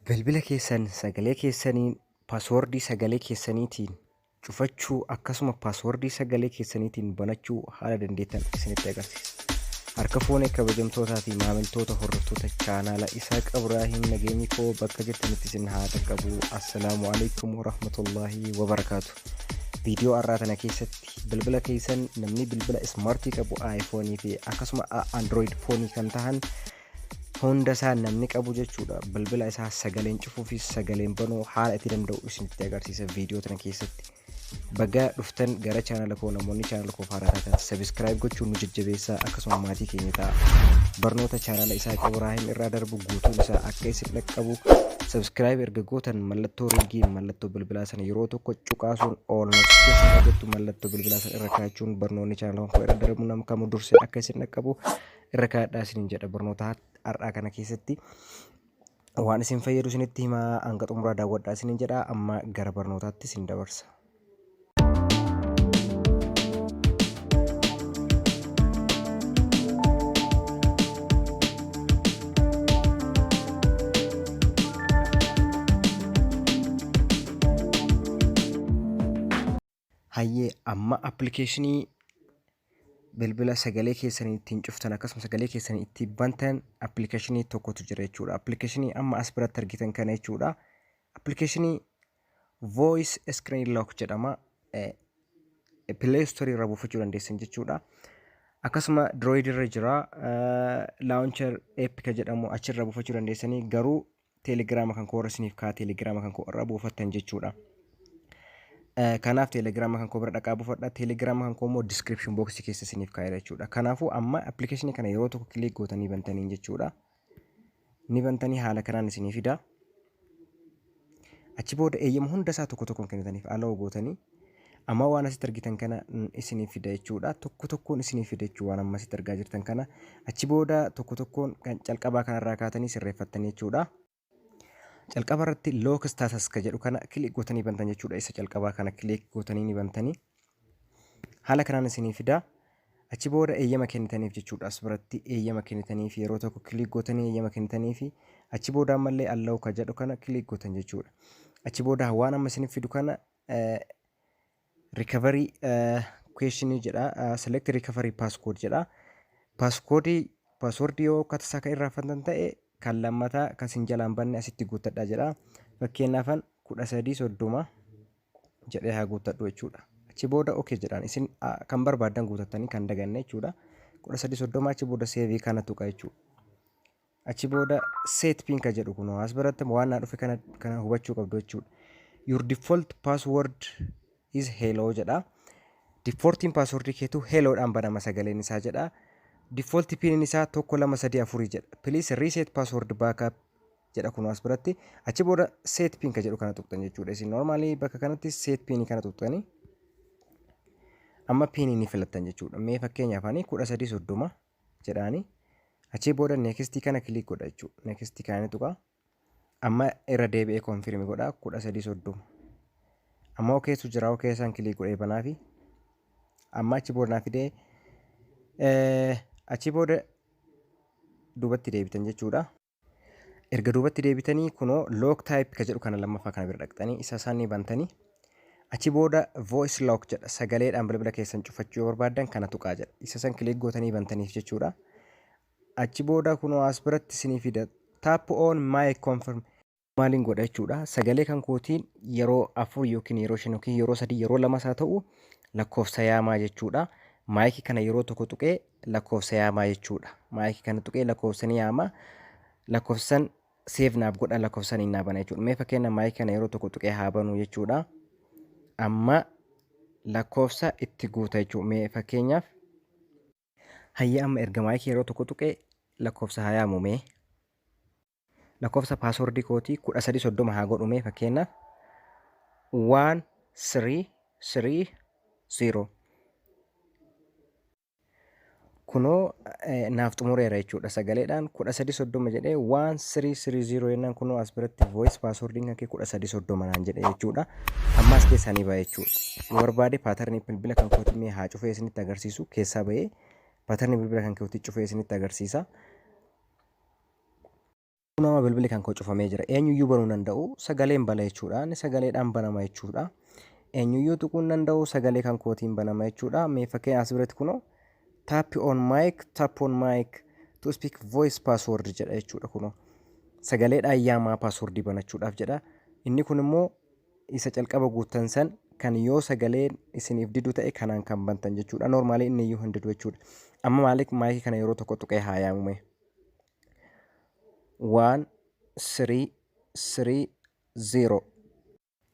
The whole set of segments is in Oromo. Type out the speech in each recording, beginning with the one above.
Bilbila keessan sagalee keessaniin paaswordii sagalee keessaniitiin cufachuu akkasuma paaswordii sagalee keessaniitiin banachuu haala dandeettan isinitti agarsiisa. Harka fuunee kabajamtootaa fi maamiltoota hordoftoota chaanaala Isaaq Ibraahim nageenyi koo bakka jirtanitti isin haa qaqqabu. Assalaamu alaikum warahmatullaahi wabarakaatu. Viidiyoo har'aa kana keessatti bilbila keessan namni bilbila ismaartii qabu iPhone fi akkasuma Android foonii kan tahan hunda isaa namni qabu jechuudha. Bilbila isaa sagaleen cufuu fi sagaleen banuu haala itti danda'u isinitti agarsiisa viidiyoo kana keessatti. Baga dhuftan gara chaanala koo namoonni chaanala koo haaraa taatan subscribe gochuun nu jajjabeessaa akkasuma maatii keenya ta'a. Barnoota chaanala Isaaq Ibraahim irraa darbu guutuun isaa akka isin dhaqqabu subscribe erga gootan mallattoo ringiin mallattoo bilbilaa sana yeroo tokko cuqaasuun all notification jettu mallattoo bilbilaa sana irra kaa'achuun barnoonni chaanala koo irra darbu nama kamuu dursee akka isin dhaqqabu irra kaa'adhaa isiniin jedha. Barnoota har'aa kana keessatti waan isin fayyadu isinitti himaa hanga xumuraa daawwadhaa isiniin jedha. Amma gara barnootaatti isin dabarsa. Hayyee amma appilikeeshinii bilbila sagalee keessanii ittiin cuftan akkasuma sagalee keessanii ittiin bantan appilikeeshinii tokkotu jira jechuudha. Appilikeeshinii amma as biratti argitan kana jechuudha. Appilikeeshinii voice screen lock jedhama. Play Store irraa buufachuu dandeessan jechuudha. Akkasuma Android irra jira. Launcher Epic jedhamu achirraa buufachuu dandeessanii garuu Telegram kan koo irra isiniif kaa Telegram kan koo irraa buufattan jechuudha. Kanaaf Telegram kan koo bira dhaqaa buufadha. Telegram kan koo immoo description box keessa isiniif kaa'eera jechuudha. Kanaafuu amma appilikeeshinii kana yeroo tokko kilik gootanii bantanii jechuudha. Ni bantanii haala kanaan isinii fida. Achi booda eeyyama hunda isaa tokko tokkoon kennitaniif aloo gootanii amma waan asitti argitan kana isinii fida jechuudha. Tokko tokkoon isinii fida jechuudha waan amma asitti argaa jirtan kana. Achi booda tokko tokkoon kan calqabaa kanarraa kaatanii sirreeffattanii jechuudha. Calqaba irratti lock status ka jedhu kana kilik gootanii bantan jechuudha. Isa calqabaa kana kilik gootanii ni bantanii haala kanaan isinii fida. Achi booda eeyyama kennitaniif jechuudha. As biratti eeyyama kennitaniif yeroo tokko kilik gootanii eeyyama kennitaniif achi booda ammallee allow ka jedhu kana kilik gootan jechuudha. Achi booda waan amma isiniif fidu kana recovery question jedha. Select recovery passcode jedha. Password yoo katasaa kan irraanfattan ta'e kan lammataa kan isin jalaan banne asitti guuttadha jedha. Fakkeenyaafan 1330 jedhee haa guuttadhu jechuudha. Achi booda okay jedhaan isin kan barbaadan guutattanii kan daganne jechuudha. 1330 achi booda save kana tuqa jechuudha. Achi booda set pin ka jedhu kun as biratti waan naa dhufe kana hubachuu qabdu jechuudha. Your default password is hello jedha. Defaultiin password keetu hello dhaan banama sagaleen isaa jedha. Default pin isaa 1234 jedha. Please reset password backup jedha kun as biratti. Achi booda set pin ka jedhu kana tuqxan jechuudha. Isin normally bakka kanatti set pin kana tuqxanii amma pin ni filattan jechuudha. Mee fakkeenyaaf ani 1330 jedhaani. Achi booda next kana click godha jechuudha. Next kana tuqa. Amma irra deebi'ee confirm godha 1330. Amma okay tu jira okay san click godhee banaafi. Amma achi booda naafidee achi booda duubatti deebitan jechuudha. Erga duubatti deebitanii kunoo lock type ka jedhu kana lammaffaa kana bira dhaqxanii isa isaanii bantanii achi booda voice lock jedha. Sagaleedhaan bilbila keessan cufachuu yoo barbaadan kana tuqaa jedha. Isa san kilik gootanii bantaniif jechuudha. Achi booda kunoo as biratti isinii fida tap on mic confirm maaliin godha jechuudha. Sagalee kan kootiin yeroo 4 yookiin yeroo 5 yookiin yeroo 3 yeroo 2 isaa ta'u lakkoofsa yaamaa jechuudha. Maayikii kana yeroo tokko tuqee lakkoofsa yaamaa jechuudha. Maayikii kana tuqee lakkoofsa ni yaama. Lakkoofsan save naaf godha lakkoofsan hin naabana jechuudha. Mee fakkeenya maayikii kana yeroo tokko tuqee haa banu jechuudha. Amma lakkoofsa itti guuta jechuudha. Mee fakkeenyaaf hayyee amma erga maayikii yeroo tokko tuqee lakkoofsa haa yaamu mee lakkoofsa paaswordii kootii 1330 haa godhu mee fakkeenyaaf 1330 kunoo naaf xumureera jechuudha. Sagaleedhaan 1330 jedhee 1330 yennaan kunoo as biratti voice passwording kan kee 1330 naan jedhe jechuudha. Amma as keessaa ni ba'a jechuudha. Yoo barbaade paaternii bilbila kan kootii mee haa cufee isinitti agarsiisu keessaa ba'ee paaternii bilbila kan kootii cufee isinitti agarsiisa. Nama bilbili kan koo cufamee jira. Eenyuyyuu banuu danda'u sagaleen bana jechuudha. Inni sagaleedhaan banama jechuudha. Eenyuyyuu tuquu hin danda'u sagalee kan kootiin banama jechuudha. Mee fakkeen as biratti kunoo tap on mic to speak voice password jedha jechuudha kunoo. Sagaleedhaan yaamaa password banachuudhaaf jedha. Inni kun immoo isa calqaba guuttan san kan yoo sagaleen isiniif didu ta'e kanaan kan bantan jechuudha. Normaalii inni iyyuu hin didu jechuudha. Amma maayikii kana yeroo tokko tuqee haa yaamume. 1 3 3 0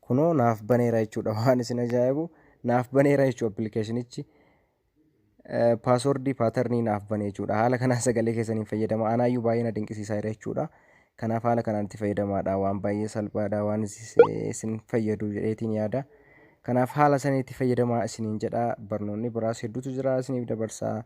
kunoo naaf baneera jechuudha. Waan isin ajaa'ibu naaf baneera jechuudha appilikeeshinichi. Paaswordii paatarnii naaf bane jechuudha. Haala kanaan sagalee keessaniin fayyadama. Anaayyuu baay'ee na dinqisiisaa jira jechuudha. Kanaaf haala kanaan itti fayyadamaadha. Waan baay'ee salphaadha. Waan isin fayyadu jedheetiin yaada. Kanaaf haala saniitti fayyadamaa isiniin jedha. Barnoonni biraas hedduutu jira isiniif dabarsaa.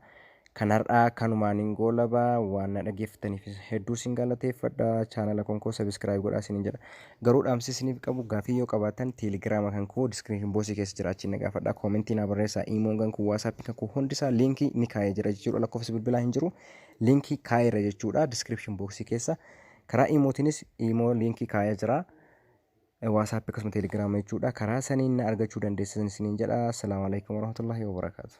Kan har'aa kanumaan goolabaa waan na dhaggeeffataniif hedduu isin galateeffadha. Chaanala konkoo sabiskiraayib godhaa isiniin jedha. Garuu dhaamsi isiniif qabu gaafii yoo qabaatan teelegiraama kan koo diskiriipshin boosii keessa jira achiin na gaafadha. Koomentii naa barreessaa. Iimoon kan koo waasaappiin kan koo hundisaa liinkii ni kaa'ee jira jechuudha. Lakkoofsi bilbilaa hin jiru liinkii kaa'eera jechuudha diskiriipshin boosii keessa. Karaa iimootiinis iimoo liinkii kaa'ee jira. Waasaappi akkasuma teelegiraama jechuudha. Karaa saniin na argachuu dandeessan isiniin jedha. Assalaamu alaikum warahmatullaahi wabarakaatu.